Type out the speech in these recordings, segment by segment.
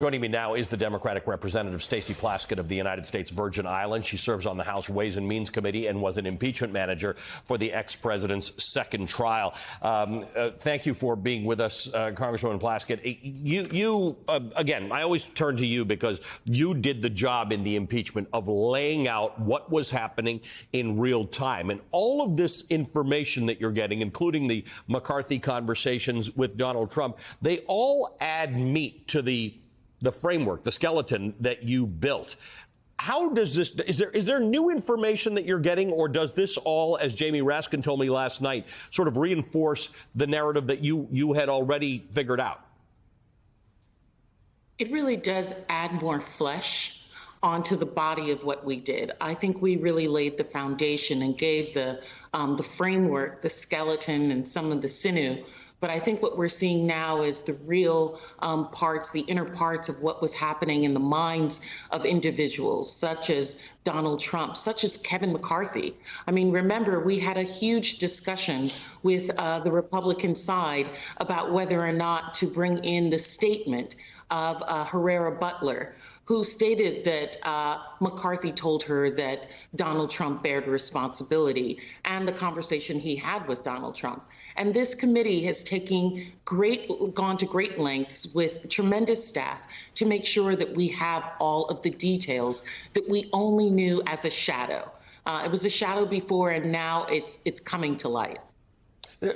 Joining me now is the Democratic Representative Stacey Plaskett of the United States Virgin Islands. She serves on the House Ways and Means Committee and was an impeachment manager for the ex-president's second trial. Thank you for being with us, Congresswoman Plaskett. Again, I always turn to you because you did the job in the impeachment of laying out what was happening in real time. And all of this information that you're getting, including the McCarthy conversations with Donald Trump, they all add meat to the framework, the skeleton that you built. How does this, is there new information that you're getting, or does this all, as Jamie Raskin told me last night, sort of reinforce the narrative that you had already figured out? It really does add more flesh onto the body of what we did. I think we really laid the foundation and gave the framework, the skeleton, and some of the sinew. But I think what we're seeing now is the real parts, the inner parts of what was happening in the minds of individuals, such as Donald Trump, such as Kevin McCarthy. I mean, remember, we had a huge discussion with the Republican side about whether or not to bring in the statement of Herrera Butler, who stated that McCarthy told her that Donald Trump bared responsibility, and the conversation he had with Donald Trump. And this committee has gone to great lengths with tremendous staff to make sure that we have all of the details that we only knew as a shadow. It was a shadow before, and now it's coming to light.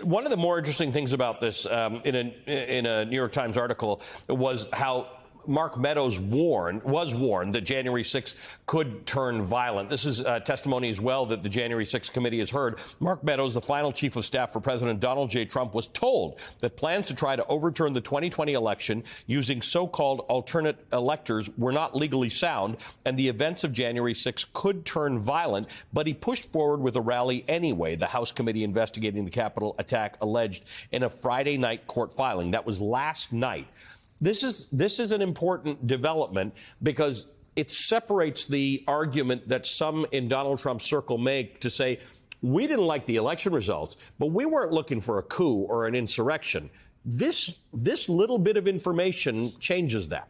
One of the more interesting things about this in a New York Times article was how Mark Meadows was warned that January 6th could turn violent. This is testimony as well that the January 6th committee has heard. Mark Meadows, the final chief of staff for President Donald J. Trump, was told that plans to try to overturn the 2020 election using so-called alternate electors were not legally sound, and the events of January 6th could turn violent, but he pushed forward with a rally anyway, the House committee investigating the Capitol attack alleged in a Friday night court filing. That was last night. This is an important development because it separates the argument that some in Donald Trump's circle make to say, we didn't like the election results, but we weren't looking for a coup or an insurrection. This little bit of information changes that.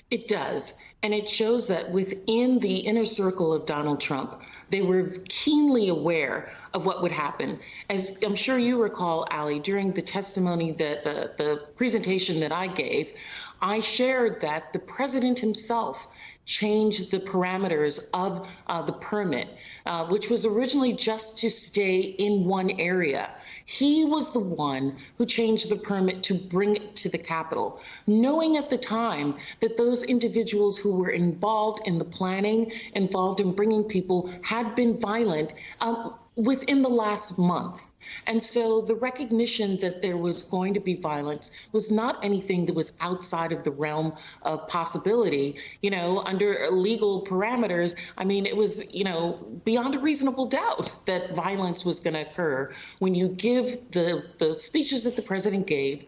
It does. And it shows that within the inner circle of Donald Trump, they were keenly aware of what would happen. As I'm sure you recall, Ali, during the testimony, the presentation that I gave, I shared that the president himself changed the parameters of the permit, which was originally just to stay in one area. He was the one who changed the permit to bring it to the Capitol, knowing at the time that those individuals who were involved in the planning, involved in bringing people, had been violent within the last month. And so the recognition that there was going to be violence was not anything that was outside of the realm of possibility, under legal parameters. I mean, it was, beyond a reasonable doubt that violence was going to occur when you give the speeches that the president gave,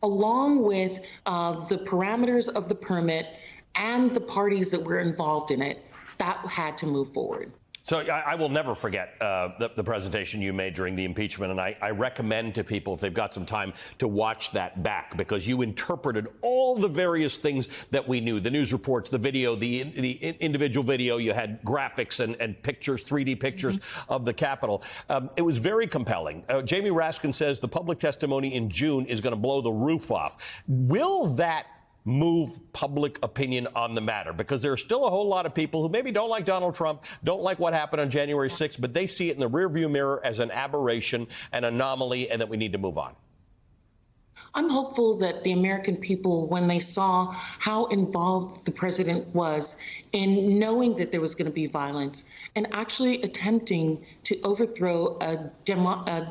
along with the parameters of the permit and the parties that were involved in it. That had to move forward. So I will never forget the presentation you made during the impeachment, and I recommend to people, if they've got some time, to watch that back, because you interpreted all the various things that we knew, the news reports, the video, the individual video. You had graphics and pictures, 3D pictures of the Capitol. It was very compelling. Jamie Raskin says the public testimony in June is going to blow the roof off. Will that move public opinion on the matter? Because there are still a whole lot of people who maybe don't like Donald Trump, don't like what happened on January 6th, but they see it in the rearview mirror as an aberration, an anomaly, and that we need to move on. I'm hopeful that the American people, when they saw how involved the president was in knowing that there was going to be violence and actually attempting to overthrow a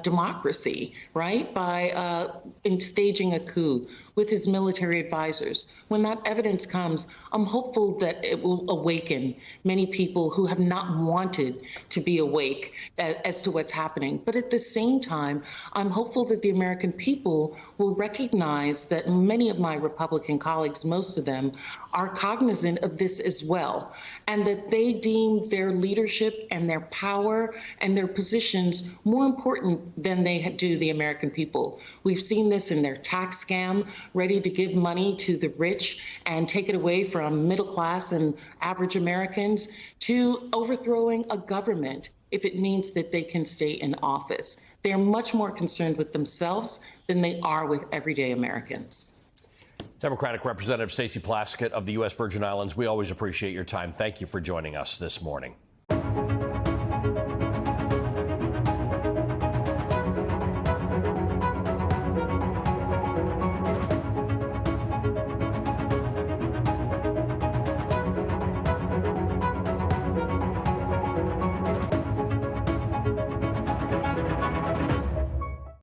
democracy, right, by staging a coup with his military advisors. When that evidence comes, I'm hopeful that it will awaken many people who have not wanted to be awake as to what's happening. But at the same time, I'm hopeful that the American people will recognize that many of my Republican colleagues, most of them, are cognizant of this as well. well, and that they deem their leadership and their power and their positions more important than they do the American people. We've seen this in their tax scam, ready to give money to the rich and take it away from middle class and average Americans, to overthrowing a government if it means that they can stay in office. They're much more concerned with themselves than they are with everyday Americans. Democratic Representative Stacey Plaskett of the U.S. Virgin Islands, we always appreciate your time. Thank you for joining us this morning.